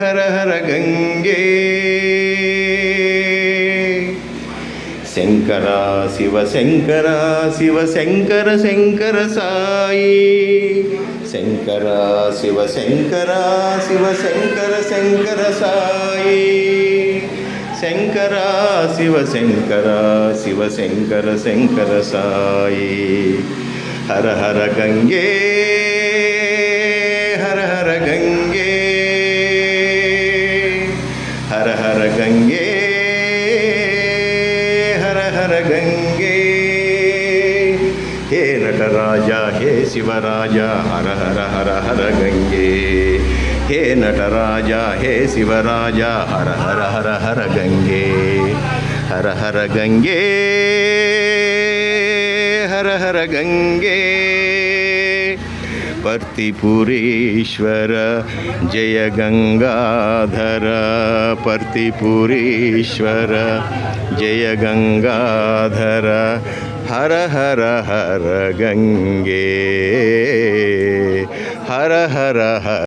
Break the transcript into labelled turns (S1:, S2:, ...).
S1: हर हर गंगे शंकरा शिव शंकरा शिव शंकर शंकर साई शंकरा शिव शंकरा शिव शंकर शंकर साई शंकरा शिव शंकरा शिव शंकर शंकर साई हर हर गंगे हर हर गंगे हर हर गंगे हर हर गंगे हे नटराजा हे शिवराजा हर हर हर हर गंगे हे नटराजा हे शिवराजा हर हर हर हर गंगे हर हर गंगे हर हर गंगे पर्तिपुरीश्वर जय गंगाधर पर्तिपुरीश्वर जय गंगाधर हर हर हर गंगे हर हर हर